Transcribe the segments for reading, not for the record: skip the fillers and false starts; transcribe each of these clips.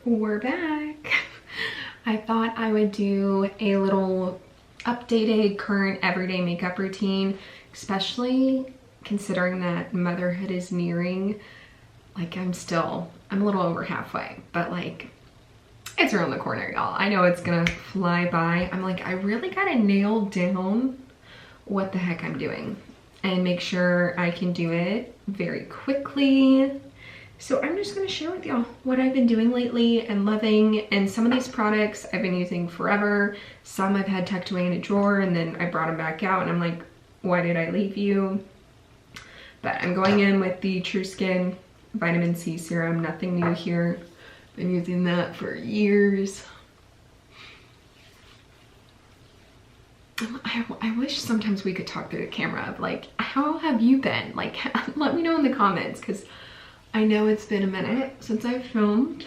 We're back. I thought I would do a little updated current everyday makeup routine, especially considering that motherhood is nearing. Like I'm a little over halfway, but like it's around the corner, y'all. I know it's gonna fly by. I'm like, I really gotta nail down what the heck I'm doing and make sure I can do it very quickly. So I'm just gonna share with y'all what I've been doing lately and loving. And some of these products I've been using forever. Some I've had tucked away in a drawer and then I brought them back out and I'm like, why did I leave you? But I'm going in with the TruSkin Vitamin C Serum, nothing new here. Been using that for years. I wish sometimes we could talk through the camera of like, how have you been? Like, let me know in the comments, because I know it's been a minute since I've filmed.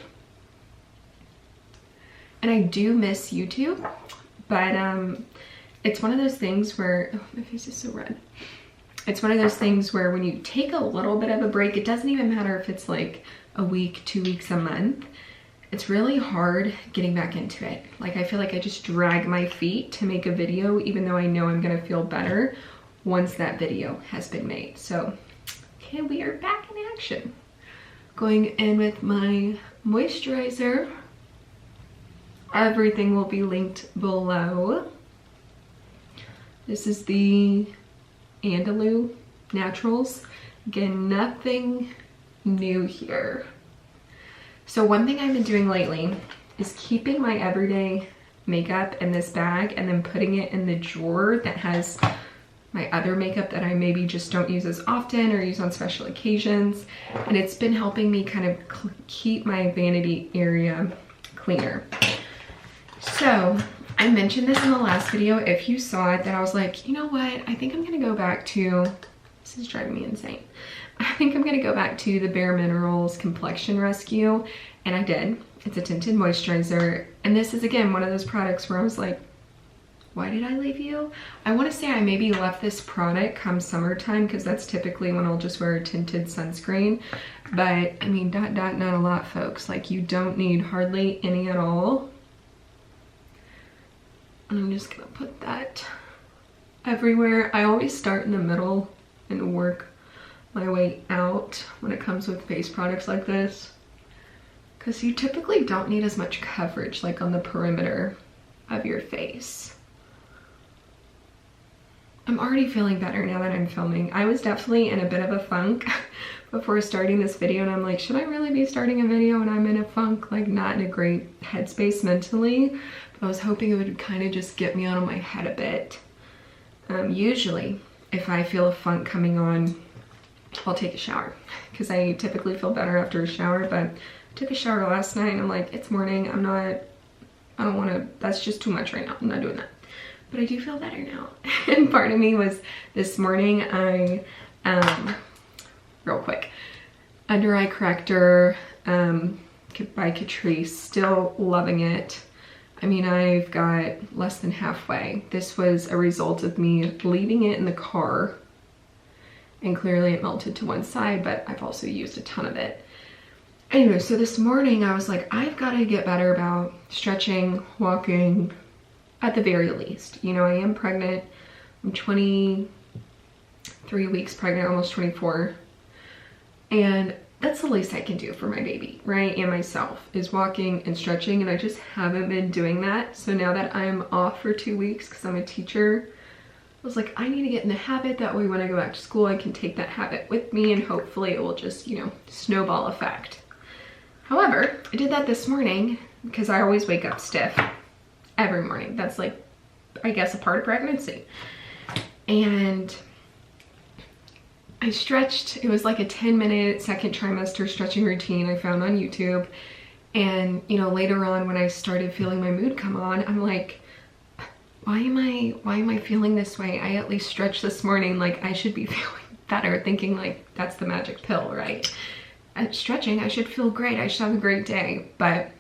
And I do miss YouTube, but it's one of those things where, oh, my face is so red. It's one of those things where when you take a little bit of a break, it doesn't even matter if it's like a week, 2 weeks, a month. It's really hard getting back into it. Like I feel like I just drag my feet to make a video, even though I know I'm gonna feel better once that video has been made. So, okay, we are back in action. Going in with my moisturizer. Everything will be linked below. This is the Andalou Naturals. Again, nothing new here. So one thing I've been doing lately is keeping my everyday makeup in this bag and then putting it in the drawer that has my other makeup that I maybe just don't use as often or use on special occasions. And it's been helping me kind of keep my vanity area cleaner. So I mentioned this in the last video, if you saw it, that I was like, you know what? I think I'm gonna go back to, this is driving me insane. I think I'm gonna go back to the Bare Minerals Complexion Rescue, and I did. It's a tinted moisturizer, and this is again one of those products where I was like, why did I leave you? I wanna say I maybe left this product come summertime, because that's typically when I'll just wear a tinted sunscreen. But I mean, not a lot, folks. Like, you don't need hardly any at all. And I'm just gonna put that everywhere. I always start in the middle and work my way out when it comes with face products like this, because you typically don't need as much coverage like on the perimeter of your face. I'm already feeling better now that I'm filming. I was definitely in a bit of a funk before starting this video, and I'm like, should I really be starting a video when I'm in a funk? Like, not in a great headspace mentally. But I was hoping it would kind of just get me out of my head a bit. Usually, if I feel a funk coming on, I'll take a shower, because I typically feel better after a shower. But I took a shower last night and I'm like, it's morning, I don't want to, that's just too much right now, I'm not doing that. But I do feel better now. And part of me was, this morning I, real quick, Under Eye Corrector by Catrice, still loving it. I mean, I've got less than halfway. This was a result of me leaving it in the car, and clearly it melted to one side, but I've also used a ton of it. Anyway, so this morning I was like, I've got to get better about stretching, walking, at the very least. You know, I am pregnant. I'm 23 weeks pregnant, almost 24. And that's the least I can do for my baby, right? And myself, is walking and stretching, and I just haven't been doing that. So now that I'm off for 2 weeks because I'm a teacher, I was like, I need to get in the habit. That way when I go back to school, I can take that habit with me, and hopefully it will just, you know, snowball effect. However, I did that this morning because I always wake up stiff every morning. That's like, I guess, a part of pregnancy. And I stretched. It was like a 10-minute second trimester stretching routine I found on YouTube. And, you know, later on when I started feeling my mood come on, I'm like, why am I feeling this way? I at least stretched this morning. Like, I should be feeling better, thinking like that's the magic pill, right? At stretching, I should feel great. I should have a great day. But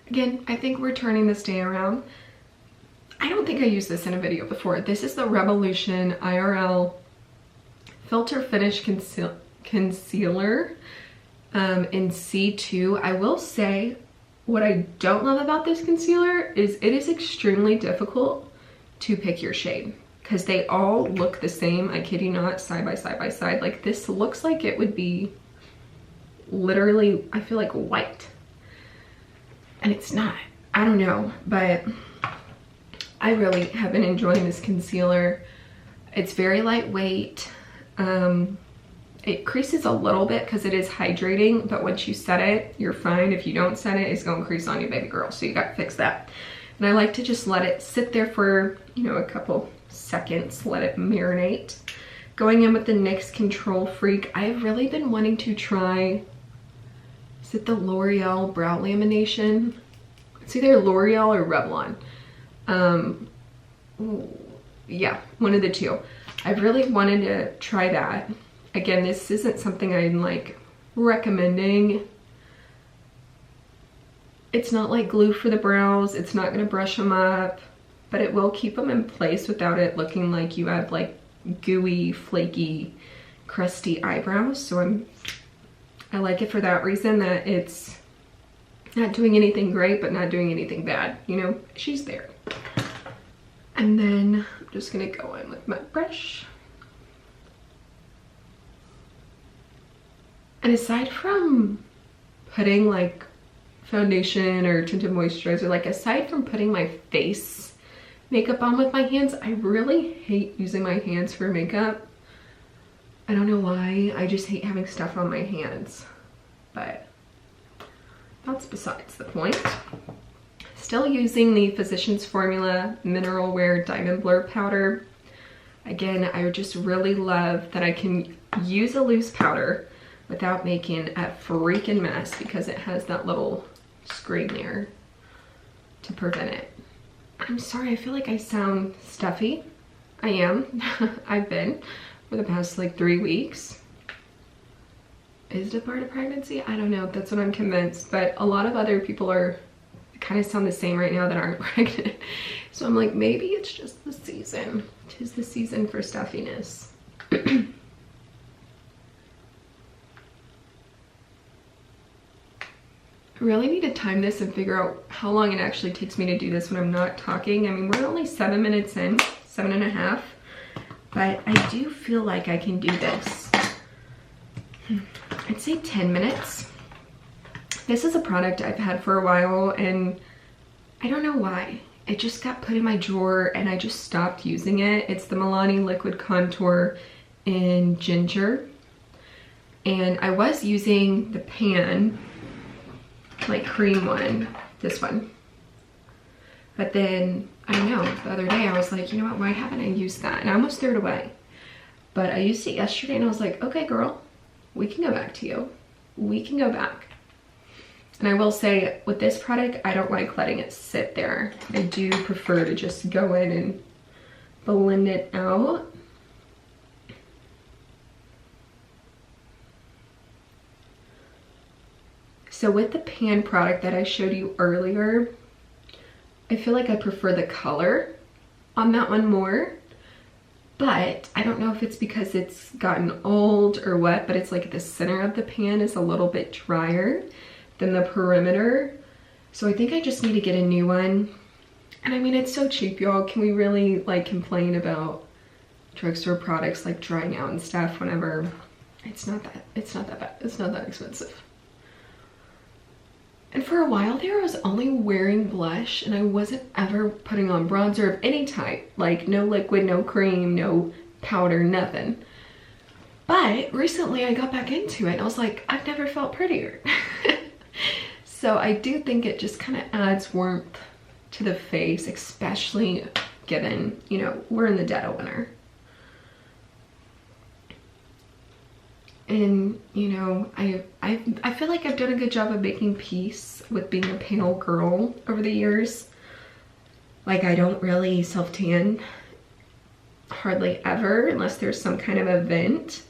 again, I think we're turning this day around. I don't think I used this in a video before. This is the Revolution IRL Filter Finish Concealer in C2. I will say, what I don't love about this concealer is it is extremely difficult to pick your shade because they all look the same. I kid you not, side by side by side. Like this looks like it would be literally, I feel like white, and it's not. I don't know, but I really have been enjoying this concealer. It's very lightweight. It creases a little bit because it is hydrating, but once you set it, you're fine. If you don't set it, it's gonna crease on you, baby girl, so you gotta fix that. And I like to just let it sit there for, you know, a couple seconds, let it marinate. Going in with the NYX Control Freak, I've really been wanting to try, is it the L'Oreal Brow Lamination? It's either L'Oreal or Revlon. Yeah, one of the two. I've really wanted to try that. Again, this isn't something I'm like recommending. It's not like glue for the brows. It's not gonna brush them up, but it will keep them in place without it looking like you have like gooey, flaky, crusty eyebrows. So I like it for that reason, that it's not doing anything great, but not doing anything bad. You know, she's there. And then I'm just gonna go in with my brush. And aside from putting like foundation or tinted moisturizer, like aside from putting my face makeup on with my hands, I really hate using my hands for makeup. I don't know why, I just hate having stuff on my hands, but that's besides the point. Still using the Physicians Formula Mineral Wear Diamond Blur Powder. Again, I just really love that I can use a loose powder without making a freaking mess because it has that little screen there to prevent it. I'm sorry, I feel like I sound stuffy. I am. I've been for the past like 3 weeks. Is it a part of pregnancy? I don't know. That's what I'm convinced. But a lot of other people are kind of sound the same right now that aren't pregnant. So I'm like, maybe it's just the season. 'Tis the season for stuffiness. I really need to time this and figure out how long it actually takes me to do this when I'm not talking. I mean, we're only 7 minutes in, 7.5, but I do feel like I can do this. I'd say 10 minutes. This is a product I've had for a while and I don't know why. It just got put in my drawer and I just stopped using it. It's the Milani Liquid Contour in Ginger. And I was using the pan, like cream one, this one. But then, I don't know, the other day I was like, you know what, why haven't I used that? And I almost threw it away. But I used it yesterday and I was like, okay girl, we can go back to you. We can go back. And I will say, with this product, I don't like letting it sit there. I do prefer to just go in and blend it out. So with the pan product that I showed you earlier, I feel like I prefer the color on that one more. But I don't know if it's because it's gotten old or what, but it's like the center of the pan is a little bit drier than the perimeter. So I think I just need to get a new one. And I mean, it's so cheap, y'all. Can we really like complain about drugstore products like drying out and stuff whenever it's not that bad. It's not that expensive. And for a while there, I was only wearing blush and I wasn't ever putting on bronzer of any type. Like no liquid, no cream, no powder, nothing. But recently I got back into it and I was like, I've never felt prettier. So I do think it just kind of adds warmth to the face, especially given, you know, we're in the dead of winter. And, you know, I feel like I've done a good job of making peace with being a pale girl over the years. Like, I don't really self-tan hardly ever unless there's some kind of event.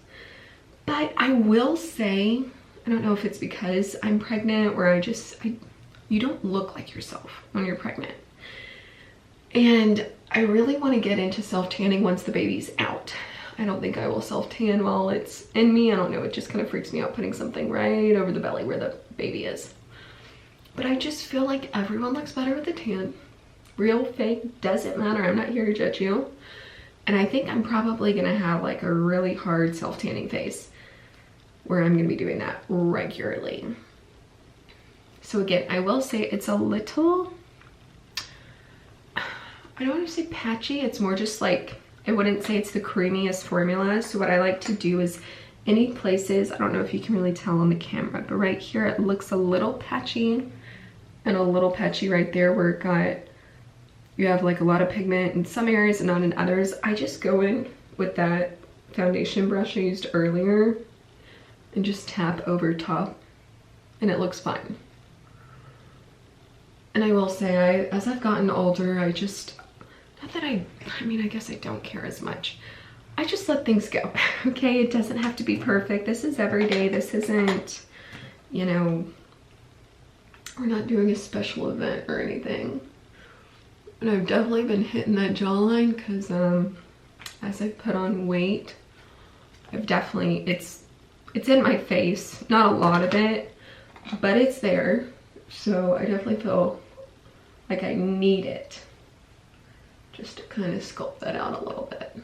But I will say, I don't know if it's because I'm pregnant or you don't look like yourself when you're pregnant. And I really want to get into self-tanning once the baby's out. I don't think I will self-tan while it's in me. I don't know, it just kind of freaks me out putting something right over the belly where the baby is. but I just feel like everyone looks better with a tan. Real, fake, doesn't matter. I'm not here to judge you. And I think I'm probably gonna have like a really hard self-tanning face where I'm gonna be doing that regularly. So again, I will say it's a little, I don't want to say patchy, it's more just like, I wouldn't say it's the creamiest formula. So what I like to do is any places, I don't know if you can really tell on the camera, but right here it looks a little patchy and a little patchy right there where it got, you have like a lot of pigment in some areas and not in others. I just go in with that foundation brush I used earlier and just tap over top and it looks fine. And I will say, as I've gotten older, I just, not that I mean, I guess I don't care as much. I just let things go, okay? It doesn't have to be perfect. This is every day. This isn't, you know, we're not doing a special event or anything. And I've definitely been hitting that jawline because as I've put on weight, I've definitely, it's in my face. Not a lot of it, but it's there. So I definitely feel like I need it just to kind of sculpt that out a little bit.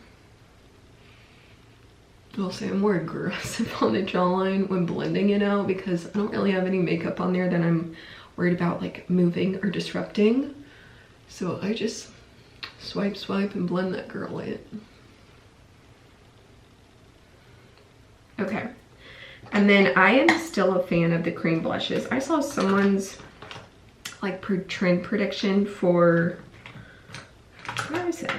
I'll say I'm more aggressive on the jawline when blending it out because I don't really have any makeup on there that I'm worried about like moving or disrupting. So I just swipe, and blend that girl in. Okay. And then I am still a fan of the cream blushes. I saw someone's like trend prediction for, what is it?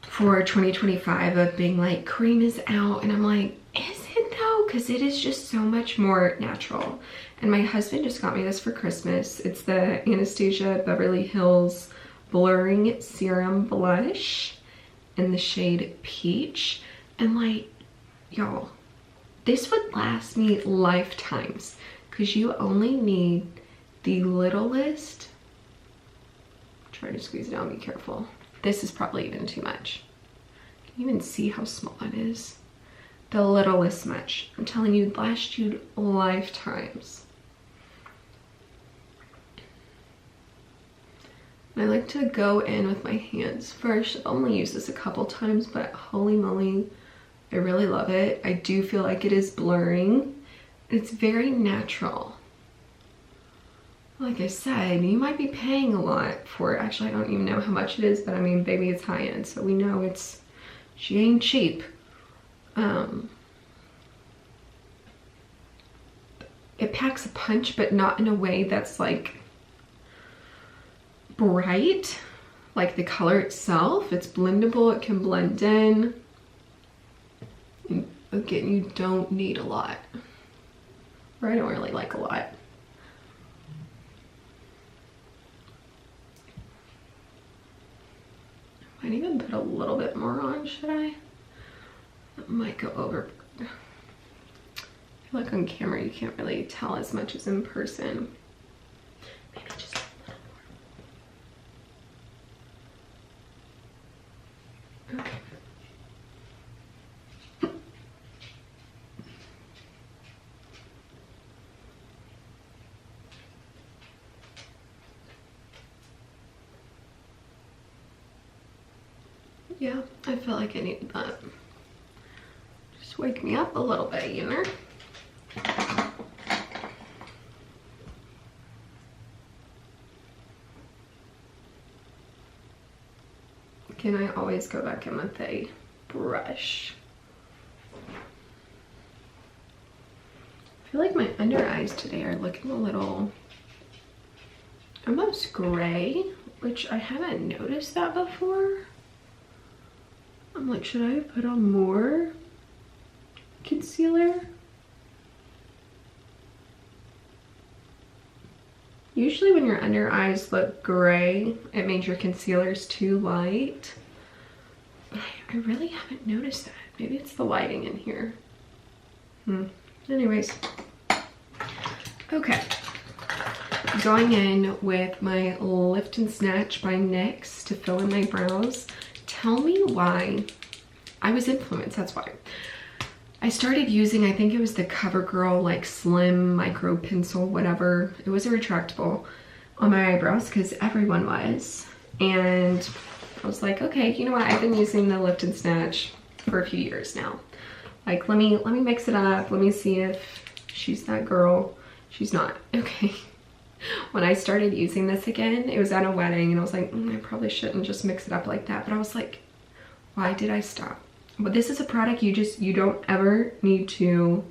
For 2025 of being like, cream is out. And I'm like, is it though? Because it is just so much more natural. And my husband just got me this for Christmas. It's the Anastasia Beverly Hills Blurring Serum Blush in the shade Peach. And like, y'all, this would last me lifetimes because you only need the littlest. Try to squeeze it out, be careful. This is probably even too much. Can you even see how small it is? The littlest much. I'm telling you, it'd last you lifetimes. I like to go in with my hands first. I've only used this a couple times, but holy moly, I really love it. I do feel like it is blurring. It's very natural. Like I said, you might be paying a lot for it. Actually, I don't even know how much it is, but I mean, baby, it's high end, so we know it's, she ain't cheap. It packs a punch, but not in a way that's like bright, like the color itself. It's blendable, it can blend in. And again, you don't need a lot. Or I don't really like a lot. I might even put a little bit more on, should I? That might go over. I feel like on camera you can't really tell as much as in person. Maybe just a little more. Okay. Yeah, I feel like I needed that. Just wake me up a little bit, you know? Can I always go back in with a brush? I feel like my under eyes today are looking a little almost gray, which I haven't noticed that before. I'm like, should I put on more concealer? Usually when your under eyes look gray, it means your concealer's too light. I really haven't noticed that. Maybe it's the lighting in here. Anyways. Okay. Going in with my Lift and Snatch by NYX to fill in my brows. Tell me why. I was influenced, that's why. I started using, I think it was the CoverGirl like slim micro pencil, whatever. It was a retractable on my eyebrows because everyone was. And I was like, okay, you know what? I've been using the Lift and Snatch for a few years now. Like, let me mix it up. Let me see if she's that girl. She's not. Okay. When I started using this again, it was at a wedding and I was like, I probably shouldn't just mix it up like that. But I was like, why did I stop? But this is a product you don't ever need to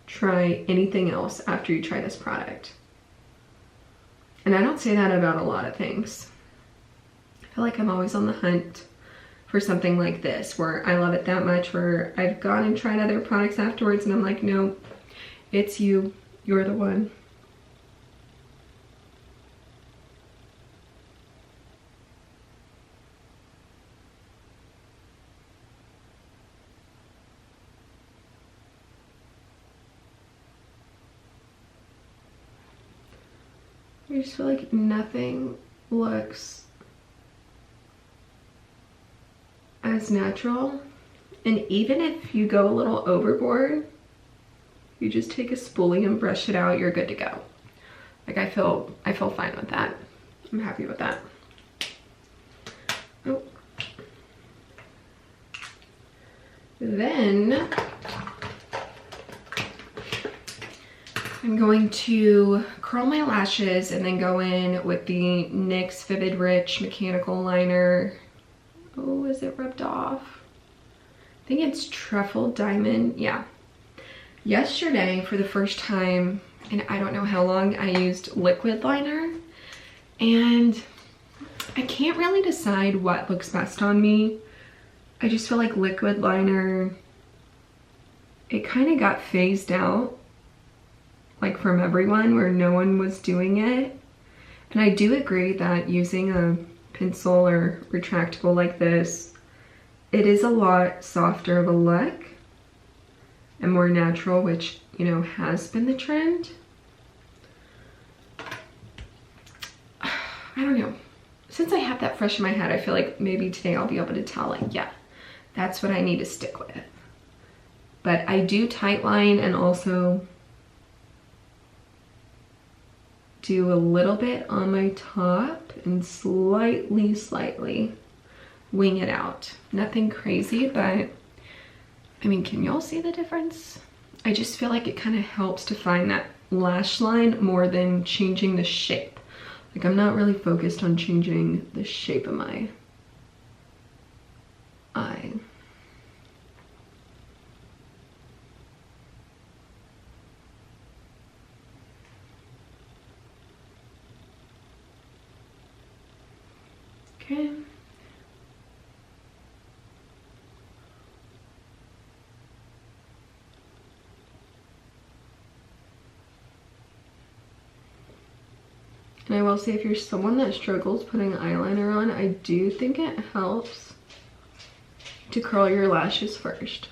try anything else after you try this product. And I don't say that about a lot of things. I feel like I'm always on the hunt for something like this where I love it that much, where I've gone and tried other products afterwards and I'm like, no, it's you. You're the one. I just feel like nothing looks as natural. And even if you go a little overboard, you just take a spoolie and brush it out, you're good to go. Like I feel fine with that. I'm happy with that. Oh. Then I'm going to curl my lashes and then go in with the NYX Vivid Rich Mechanical Liner. Oh, is it rubbed off? I think it's Truffle Diamond. Yeah. Yesterday, for the first time in I don't know how long, I used liquid liner. And I can't really decide what looks best on me. I just feel like liquid liner, it kind of got phased out. Like from everyone, where no one was doing it. And I do agree that using a pencil or retractable like this, it is a lot softer of a look and more natural, which, you know, has been the trend. I don't know. Since I have that fresh in my head, I feel like maybe today I'll be able to tell, like, yeah, that's what I need to stick with. But I do tightline and also do a little bit on my top and slightly wing it out. Nothing crazy, but I mean, can y'all see the difference? I just feel like it kind of helps to find that lash line more than changing the shape. Like I'm not really focused on changing the shape of my eye. Okay. And I will say, if you're someone that struggles putting eyeliner on, I do think it helps to curl your lashes first.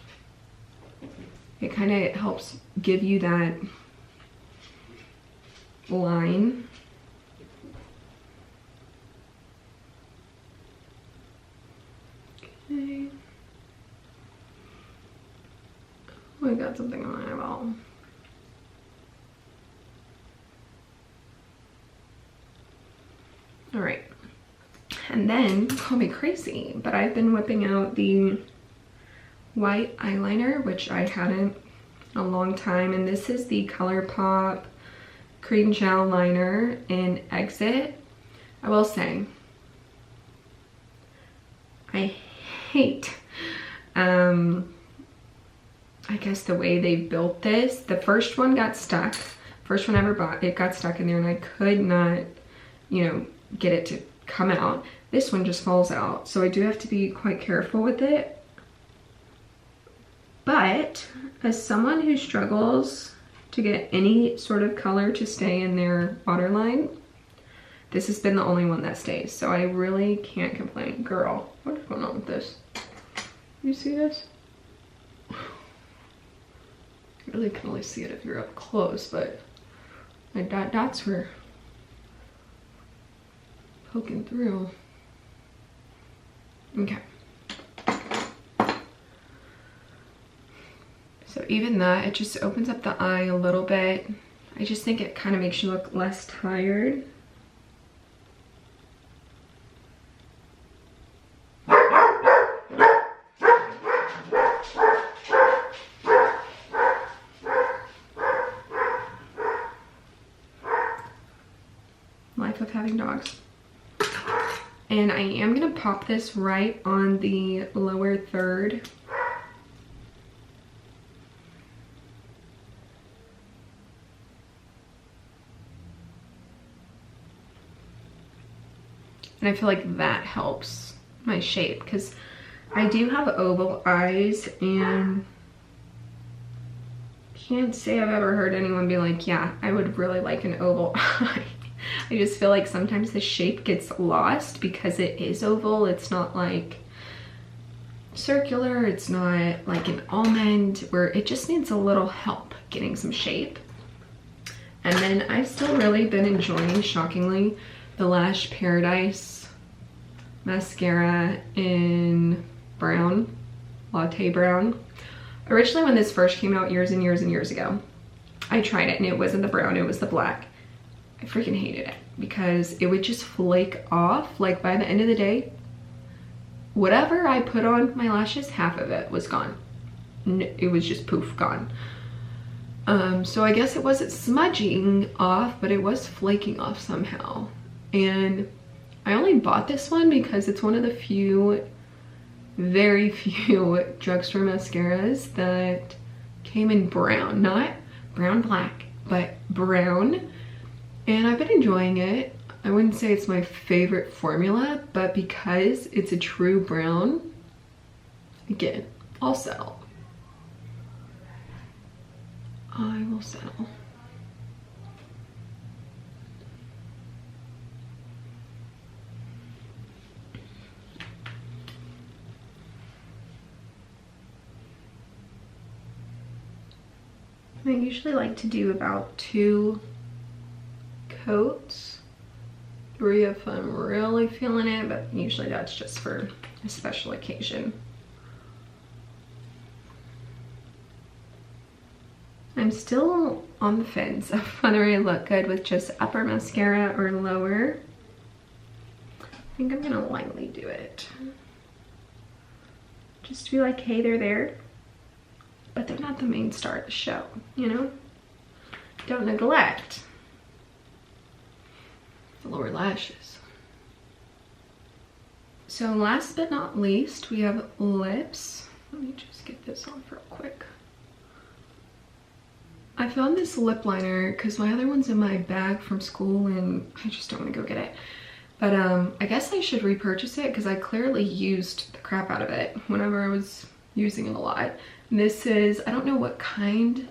It kind of helps give you that line. Okay. Oh, I got something on my eyeball. All right, and then, call me crazy, but I've been whipping out the white eyeliner, which I hadn't in a long time, and this is the Colorpop Creme Gel Liner in Exit. I will say, I hate, I guess the way they built this. The first one got stuck. First one I ever bought, it got stuck in there and I could not, you know, get it to come out. This one just falls out, so I do have to be quite careful with it. But as someone who struggles to get any sort of color to stay in their waterline, this has been the only one that stays, so I really can't complain. Girl, what is going on with this? You see this? You really can only see it if you're up close, but my dots were poking through. Okay. So even that, it just opens up the eye a little bit. I just think it kind of makes you look less tired. Life of having dogs. And I am gonna pop this right on the lower third. And I feel like that helps my shape because I do have oval eyes, and can't say I've ever heard anyone be like, yeah, I would really like an oval eye. I just feel like sometimes the shape gets lost because it is oval. It's not like circular. It's not like an almond where it just needs a little help getting some shape. And then I've still really been enjoying, shockingly, the Lash Paradise Mascara in brown, latte brown. Originally when this first came out years and years and years ago, I tried it and it wasn't the brown, it was the black. I freaking hated it because it would just flake off. Like by the end of the day, whatever I put on my lashes, half of it was gone. It was just poof, gone. So I guess it wasn't smudging off, but it was flaking off somehow. And I only bought this one because it's one of the few, very few drugstore mascaras that came in brown, not brown black, but brown. And I've been enjoying it. I wouldn't say it's my favorite formula, but because it's a true brown, again, I'll settle. I will settle. I usually like to do about 2 coats, 3 if I'm really feeling it, but usually that's just for a special occasion. I'm still on the fence of whether I look good with just upper mascara or lower. I think I'm gonna lightly do it. Just to be like, hey, they're there, but they're not the main star of the show, you know? Don't neglect the lower lashes. So last but not least, we have lips. Let me just get this off real quick. I found this lip liner because my other one's in my bag from school and I just don't want to go get it. But I guess I should repurchase it because I clearly used the crap out of it whenever I was using it a lot. This is, I don't know what kind.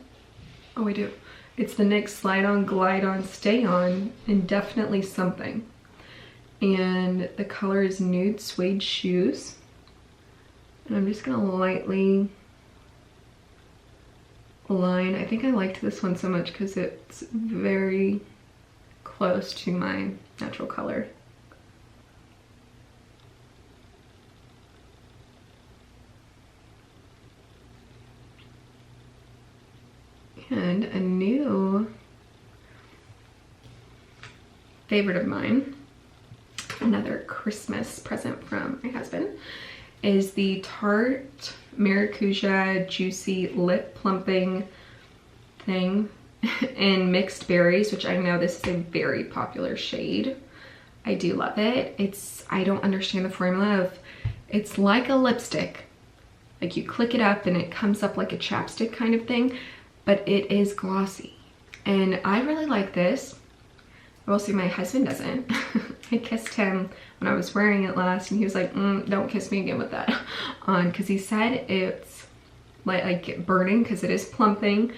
Oh, I do. It's the NYX Slide On, Glide On, Stay On, and definitely something. And the color is Nude Suede Shoes. And I'm just gonna lightly line. I think I liked this one so much because it's very close to my natural color. And a new favorite of mine, another Christmas present from my husband, is the Tarte Maracuja Juicy Lip Plumping thing in Mixed Berries, which I know this is a very popular shade. I do love it. I don't understand the formula of, it's like a lipstick. Like you click it up and it comes up like a chapstick kind of thing, but it is glossy. And I really like this. I will say my husband doesn't. I kissed him when I was wearing it last and he was like, don't kiss me again with that on, because he said it's like burning because it is plumping,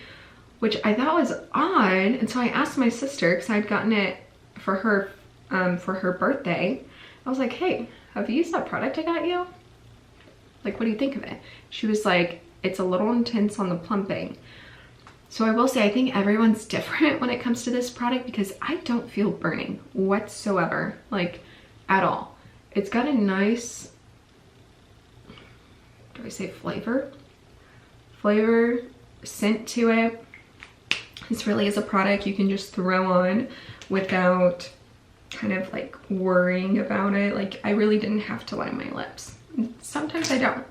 which I thought was odd. And so I asked my sister, because I'd gotten it for her birthday. I was like, hey, have you used that product I got you? Like, what do you think of it? She was like, it's a little intense on the plumping. So I will say, I think everyone's different when it comes to this product because I don't feel burning whatsoever, like at all. It's got a nice, do I say flavor? Flavor scent to it. This really is a product you can just throw on without kind of like worrying about it. Like, I really didn't have to line my lips. Sometimes I don't.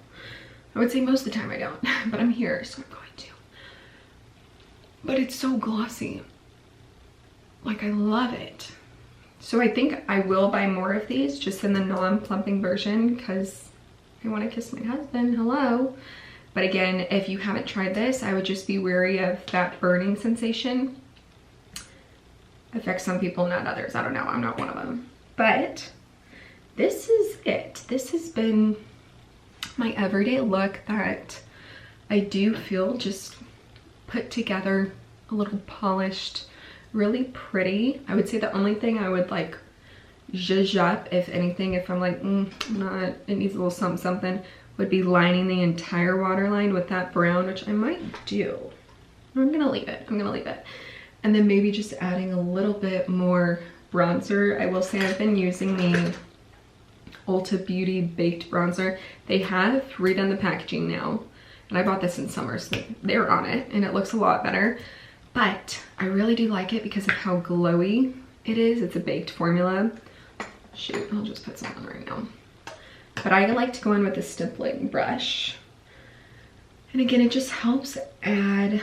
I would say most of the time I don't, but I'm here, so I'm going to. But it's so glossy. Like, I love it. So I think I will buy more of these, just in the non-plumping version, because I want to kiss my husband. Hello. But again, if you haven't tried this, I would just be wary of that burning sensation. Affects some people, not others. I don't know. I'm not one of them. But this is it. This has been my everyday look that I do feel just put together, a little polished, really pretty. I would say the only thing I would like zhuzh up, if anything, if I'm like, not, it needs a little something, something, would be lining the entire waterline with that brown, which I might do. I'm gonna leave it. I'm gonna leave it. And then maybe just adding a little bit more bronzer. I will say I've been using the Ulta Beauty Baked Bronzer. They have redone the packaging now. And I bought this in summer, so they're on it, and it looks a lot better. But I really do like it because of how glowy it is. It's a baked formula. Shoot, I'll just put some on right now. But I like to go in with a stippling brush. And again, it just helps add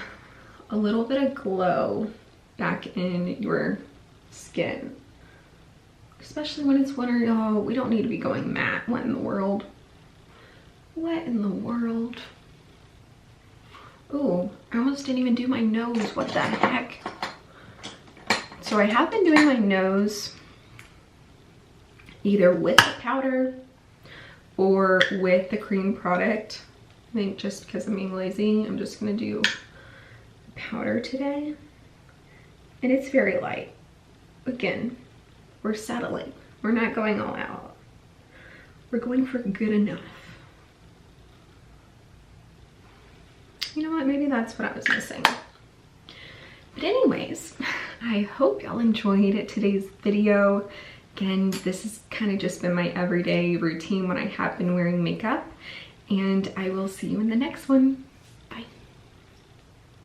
a little bit of glow back in your skin. Especially when it's winter, y'all. We don't need to be going matte. What in the world? What in the world? Ooh, I almost didn't even do my nose. What the heck? So I have been doing my nose either with the powder or with the cream product. I think just because I'm being lazy, I'm just gonna do powder today. And it's very light. Again, we're settling. We're not going all out. We're going for good enough. You know what, maybe that's what I was missing. But anyways, I hope y'all enjoyed today's video. Again, this has kind of just been my everyday routine when I have been wearing makeup. And I will see you in the next one.